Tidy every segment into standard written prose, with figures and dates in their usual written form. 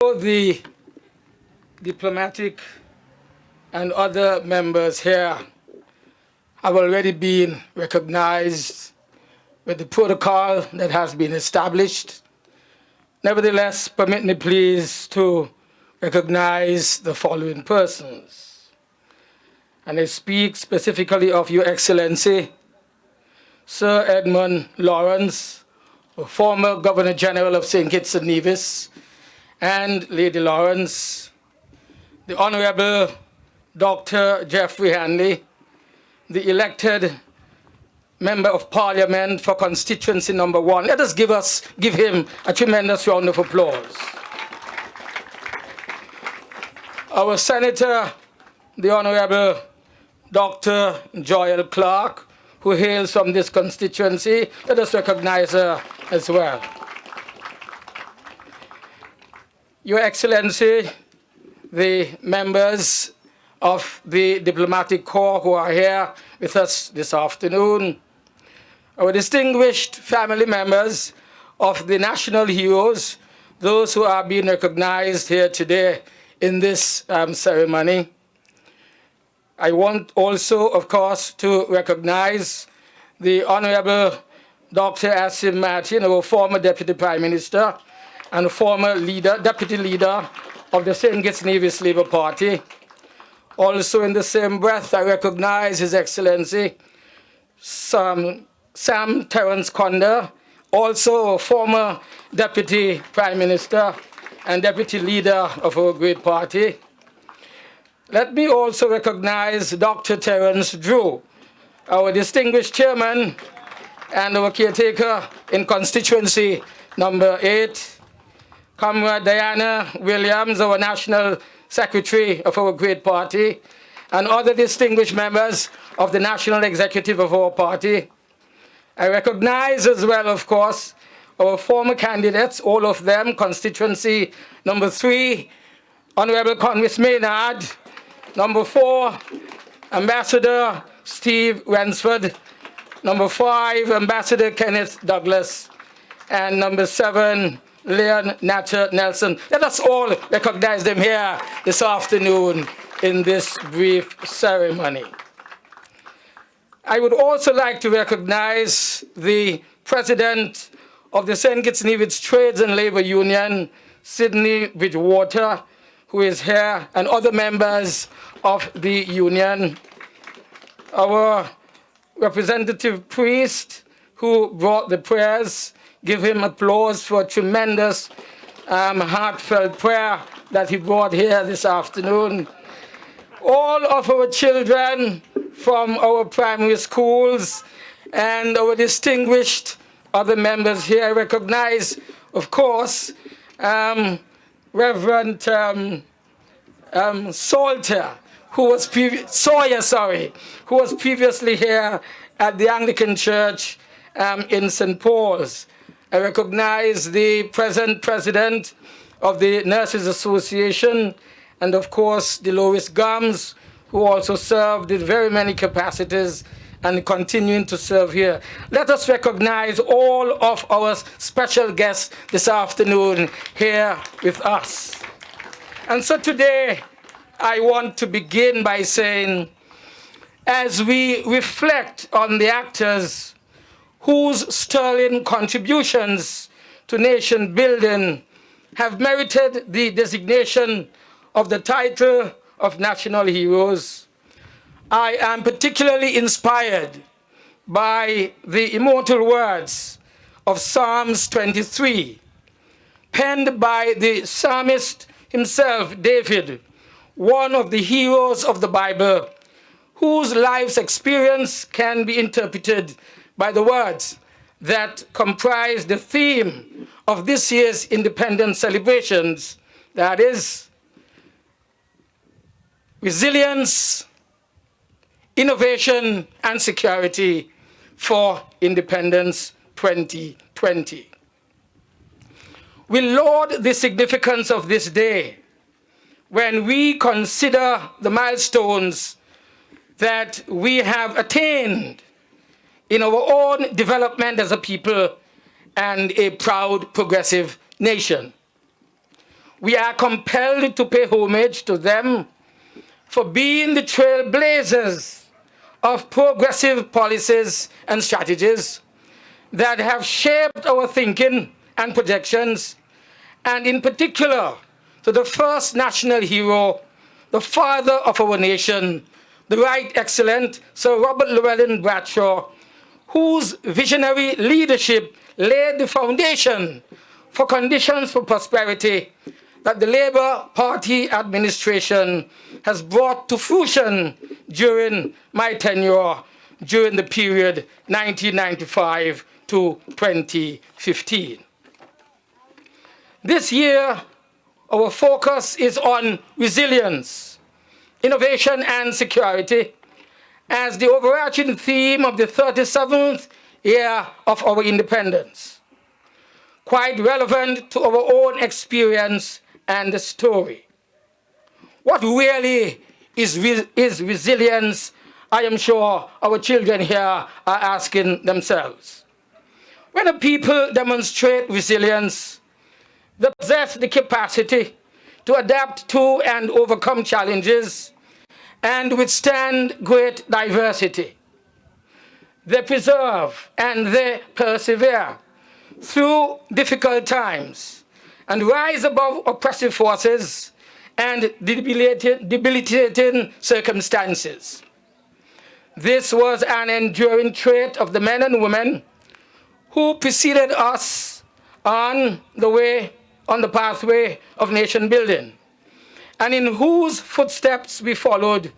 The diplomatic and other members here have already been recognized with the protocol that has been established. Nevertheless, permit me please to recognize the following persons. And I speak specifically of Your Excellency, Sir Edmund Lawrence, former Governor General of St. Kitts-Nevis, and Lady Lawrence, the Honorable Dr. Jeffrey Hanley, the elected Member of Parliament for constituency number 1. Let us give him a tremendous round of applause. Our Senator, the Honorable Dr. Joel Clark, who hails from this constituency. Let us recognize her as well. Your Excellency, the members of the diplomatic corps who are here with us this afternoon, our distinguished family members of the national heroes, those who are being recognized here today in this ceremony. I want also, of course, to recognize the Honorable Dr. Asim Martin, our former Deputy Prime Minister and former Deputy Leader of the St. Kitts-Nevis Labour Party. Also in the same breath, I recognize His Excellency Sam Terence Conda, also a former Deputy Prime Minister and Deputy Leader of our great party. Let me also recognize Dr. Terence Drew, our distinguished chairman and our caretaker in constituency number 8. Comrade Diana Williams, our national secretary of our great party, and other distinguished members of the national executive of our party. I recognize as well, of course, our former candidates, all of them, constituency number 3, Honorable Conway Maynard, number 4, Ambassador Steve Rensford, number 5, Ambassador Kenneth Douglas, and number 7, Leon Natcher Nelson. Let us all recognize them here this afternoon in this brief ceremony. I would also like to recognize the President of the St. Kitts-Nevis Trades and Labor Union, Sydney Bridgewater, who is here, and other members of the union. Our representative priest who brought the prayers, give him applause for a tremendous heartfelt prayer that he brought here this afternoon. All of our children from our primary schools and our distinguished other members here, I recognize, of course, Reverend Sawyer, who was previously here at the Anglican Church in St. Paul's. I recognize the present president of the Nurses Association, and of course Dolores Gums, who also served in very many capacities and continuing to serve here. Let us recognize all of our special guests this afternoon here with us. And so today, I want to begin by saying, as we reflect on the actors whose sterling contributions to nation building have merited the designation of the title of national heroes, I am particularly inspired by the immortal words of Psalms 23, penned by the psalmist himself, David, one of the heroes of the Bible, whose life's experience can be interpreted by the words that comprise the theme of this year's independence celebrations, that is, resilience, innovation, and security for Independence 2020. We laud the significance of this day when we consider the milestones that we have attained in our own development as a people and a proud, progressive nation. we are compelled to pay homage to them for being the trailblazers of progressive policies and strategies that have shaped our thinking and projections, and in particular to the first national hero, the father of our nation, the Right Excellent Sir Robert Llewellyn Bradshaw, whose visionary leadership laid the foundation for conditions for prosperity that the Labour Party administration has brought to fruition during my tenure, during the period 1995 to 2015. This year, our focus is on resilience, innovation, and security as the overarching theme of the 37th year of our independence, quite relevant to our own experience and story. What really is resilience? I am sure our children here are asking themselves. When a people demonstrate resilience, they possess the capacity to adapt to and overcome challenges and withstand great diversity. They preserve and they persevere through difficult times and rise above oppressive forces and debilitating circumstances. This was an enduring trait of the men and women who preceded us on the pathway of nation building, and in whose footsteps we followed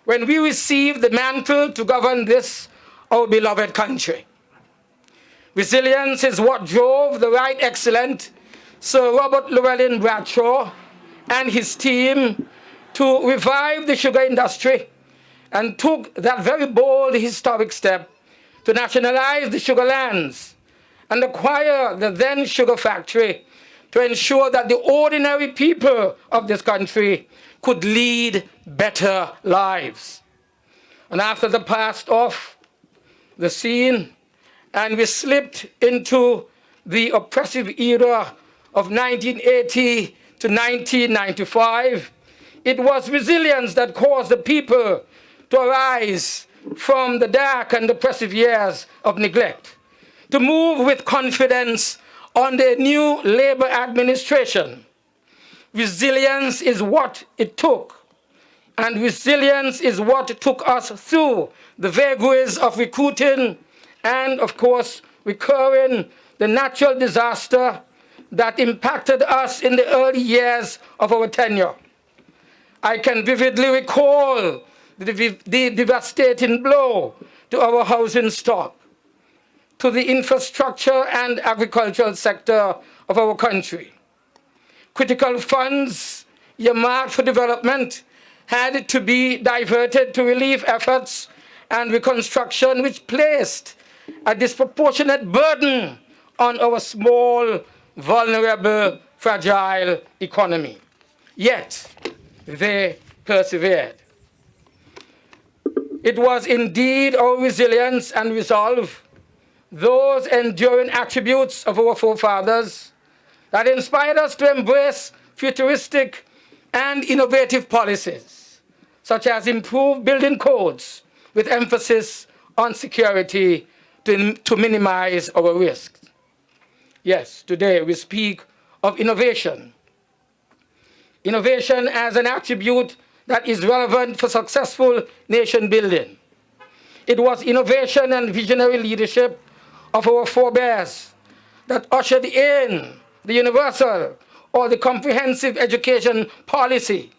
when we received the mantle to govern this, our beloved country. Resilience is what drove the Right Excellent Sir Robert Llewellyn Bradshaw and his team to revive the sugar industry and took that very bold historic step to nationalize the sugar lands and acquire the then sugar factory to ensure that the ordinary people of this country could lead better lives. And after the passed off the scene and we slipped into the oppressive era of 1980 to 1995, it was resilience that caused the people to arise from the dark and oppressive years of neglect, to move with confidence on the new Labour administration. Resilience is what it took, and resilience is what took us through the vagaries of recruiting and, of course, recurring the natural disaster that impacted us in the early years of our tenure. I can vividly recall the devastating blow to our housing stock, to the infrastructure and agricultural sector of our country. Critical funds earmarked for development had to be diverted to relief efforts and reconstruction, which placed a disproportionate burden on our small, vulnerable, fragile economy. Yet, they persevered. It was indeed our resilience and resolve, those enduring attributes of our forefathers, that inspired us to embrace futuristic and innovative policies, such as improved building codes with emphasis on security to minimize our risks. Yes, today we speak of innovation. Innovation as an attribute that is relevant for successful nation building. It was innovation and visionary leadership of our forebears that ushered in the universal or the comprehensive education policy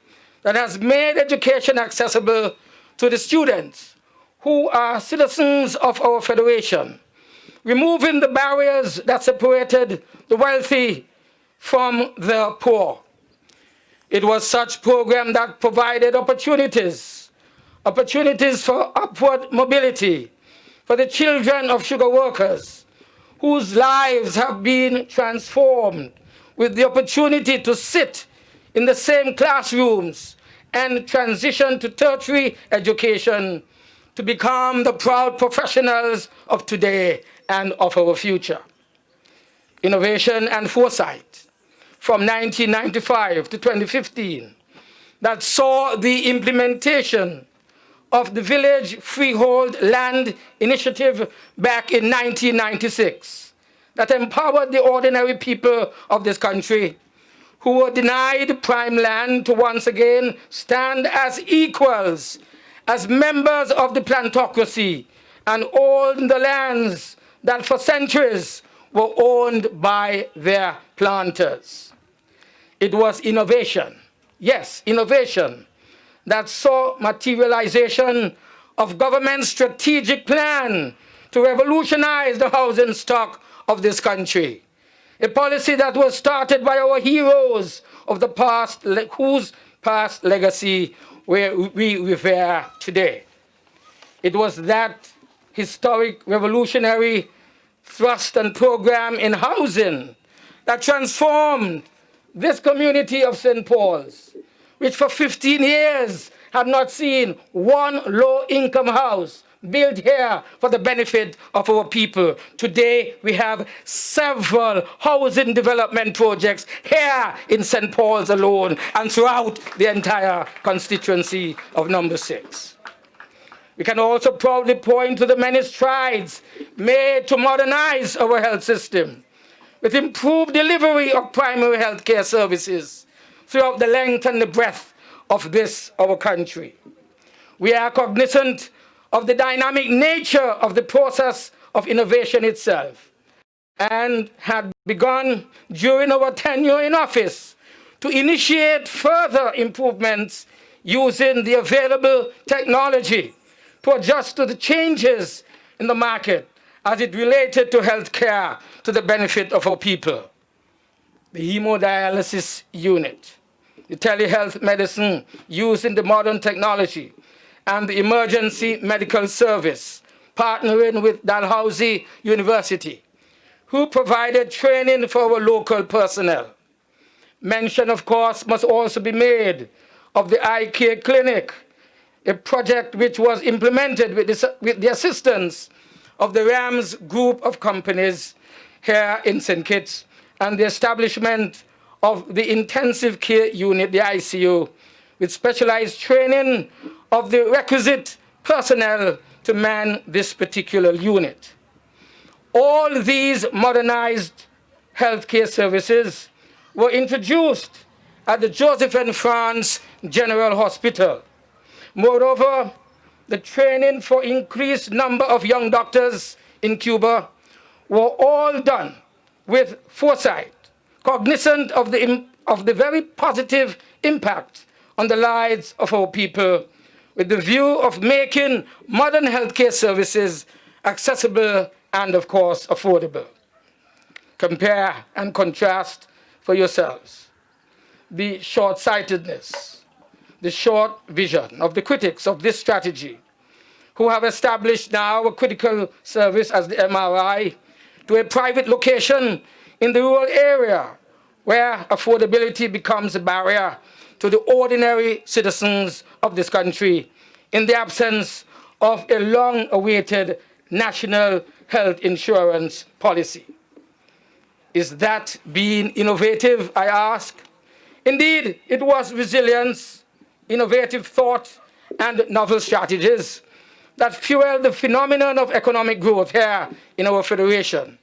that has made education accessible to the students who are citizens of our federation, removing the barriers that separated the wealthy from the poor. It was such program that provided opportunities for upward mobility for the children of sugar workers whose lives have been transformed with the opportunity to sit in the same classrooms and transition to tertiary education to become the proud professionals of today and of our future. Innovation and foresight from 1995 to 2015 that saw the implementation of the Village Freehold Land Initiative back in 1996 that empowered the ordinary people of this country who were denied prime land to once again stand as equals, as members of the plantocracy, and own the lands that for centuries were owned by their planters. It was innovation, yes, innovation, that saw materialization of government's strategic plan to revolutionize the housing stock of this country. A policy that was started by our heroes of the past, whose past legacy we revere today. It was that historic revolutionary thrust and program in housing that transformed this community of St. Paul's, which for 15 years had not seen one low-income house built here for the benefit of our people. Today, we have several housing development projects here in St. Paul's alone and throughout the entire constituency of number 6. We can also proudly point to the many strides made to modernize our health system with improved delivery of primary health care services throughout the length and the breadth of this, our country. We are cognizant of the dynamic nature of the process of innovation itself and had begun during our tenure in office to initiate further improvements using the available technology to adjust to the changes in the market as it related to health care to the benefit of our people. The hemodialysis unit, the telehealth medicine used in the modern technology, and the emergency medical service, partnering with Dalhousie University, who provided training for our local personnel. Mention, of course, must also be made of the eye care clinic, a project which was implemented with the assistance of the RAMS group of companies here in St. Kitts, and the establishment of the intensive care unit, the ICU, with specialized training of the requisite personnel to man this particular unit. All these modernized healthcare services were introduced at the Joseph and France General Hospital. Moreover, the training for increased number of young doctors in Cuba were all done with foresight, cognizant of the very positive impact on the lives of our people, with the view of making modern healthcare services accessible and, of course, affordable. Compare and contrast for yourselves the short-sightedness, the short vision of the critics of this strategy, who have established now a critical service as the MRI to a private location in the rural area where affordability becomes a barrier to the ordinary citizens of this country in the absence of a long-awaited national health insurance policy. Is that being innovative, I ask? Indeed, it was resilience, innovative thought, and novel strategies that fueled the phenomenon of economic growth here in our federation.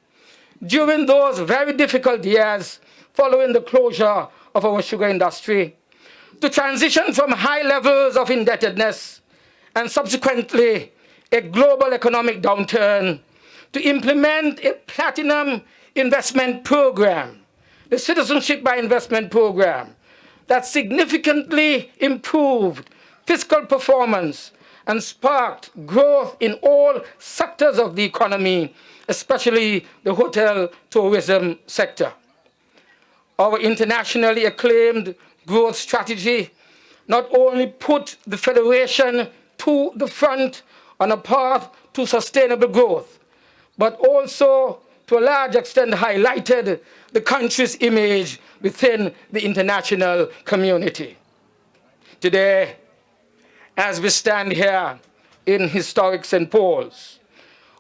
During those very difficult years following the closure of our sugar industry, to transition from high levels of indebtedness and subsequently a global economic downturn, to implement a platinum investment program, the Citizenship by Investment program, that significantly improved fiscal performance and sparked growth in all sectors of the economy, especially the hotel tourism sector. Our internationally acclaimed growth strategy not only put the Federation to the front on a path to sustainable growth, but also to a large extent highlighted the country's image within the international community. Today, as we stand here in historic St. Paul's,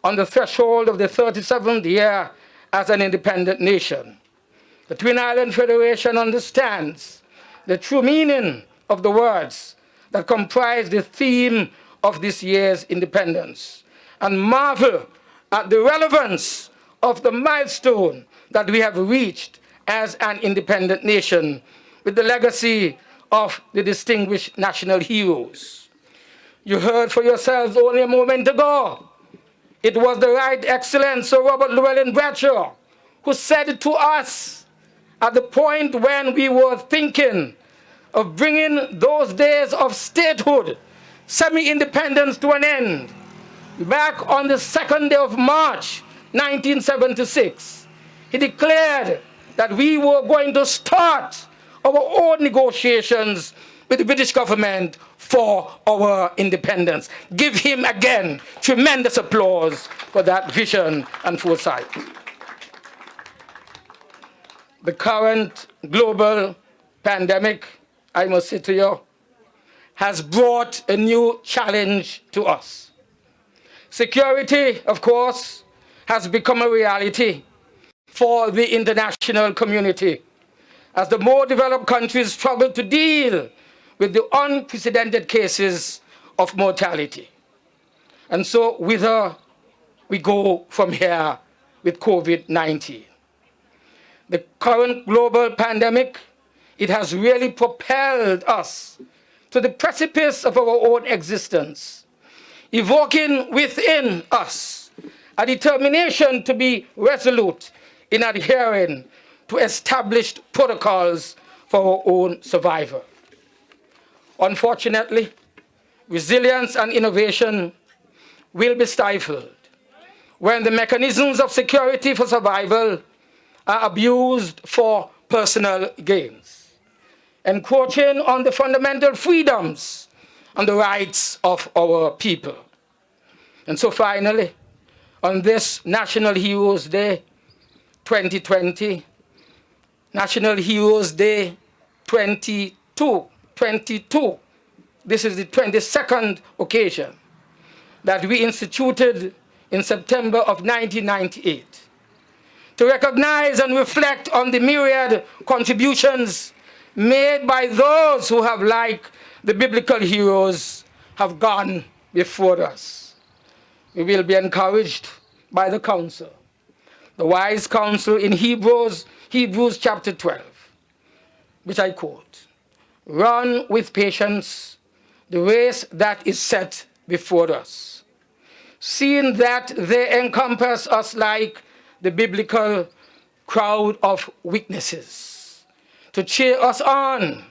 on the threshold of the 37th year as an independent nation, The Twin Island Federation understands the true meaning of the words that comprise the theme of this year's independence and marvel at the relevance of the milestone that we have reached as an independent nation with the legacy of the distinguished national heroes. You heard for yourselves only a moment ago. It was the Right Excellent Sir Robert Llewellyn Bradshaw who said it to us at the point when we were thinking of bringing those days of statehood, semi-independence to an end. Back on the 2nd day of March, 1976, he declared that we were going to start our own negotiations with the British government for our independence. Give him again tremendous applause for that vision and foresight. The current global pandemic, I must say to you, has brought a new challenge to us. Security, of course, has become a reality for the international community as the more developed countries struggle to deal with the unprecedented cases of mortality. And so whither we go from here with COVID-19. The current global pandemic, it has really propelled us to the precipice of our own existence, evoking within us a determination to be resolute in adhering to established protocols for our own survival. Unfortunately, resilience and innovation will be stifled when the mechanisms of security for survival are abused for personal gains, encroaching on the fundamental freedoms and the rights of our people. And so finally, on this National Heroes Day 2020, National Heroes Day 22, this is the 22nd occasion that we instituted in September of 1998 to recognize and reflect on the myriad contributions made by those who have, like the biblical heroes, have gone before us. We will be encouraged by the counsel, the wise counsel in Hebrews chapter 12, which I quote, "Run with patience the race that is set before us, seeing that they encompass us like the biblical crowd of witnesses, to cheer us on,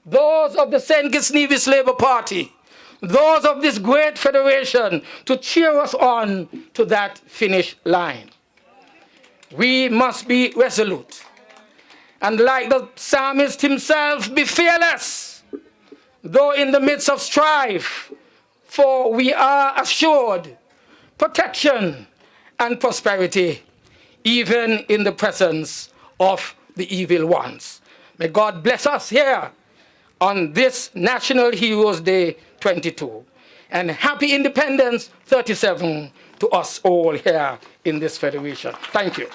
those of the St. Kitts-Nevis Labour Party, those of this great federation, to cheer us on to that finish line. We must be resolute, and like the psalmist himself, be fearless, though in the midst of strife, for we are assured protection and prosperity, even in the presence of the evil ones." May God bless us here on this National Heroes Day 22. And happy Independence 37 to us all here in this federation. Thank you.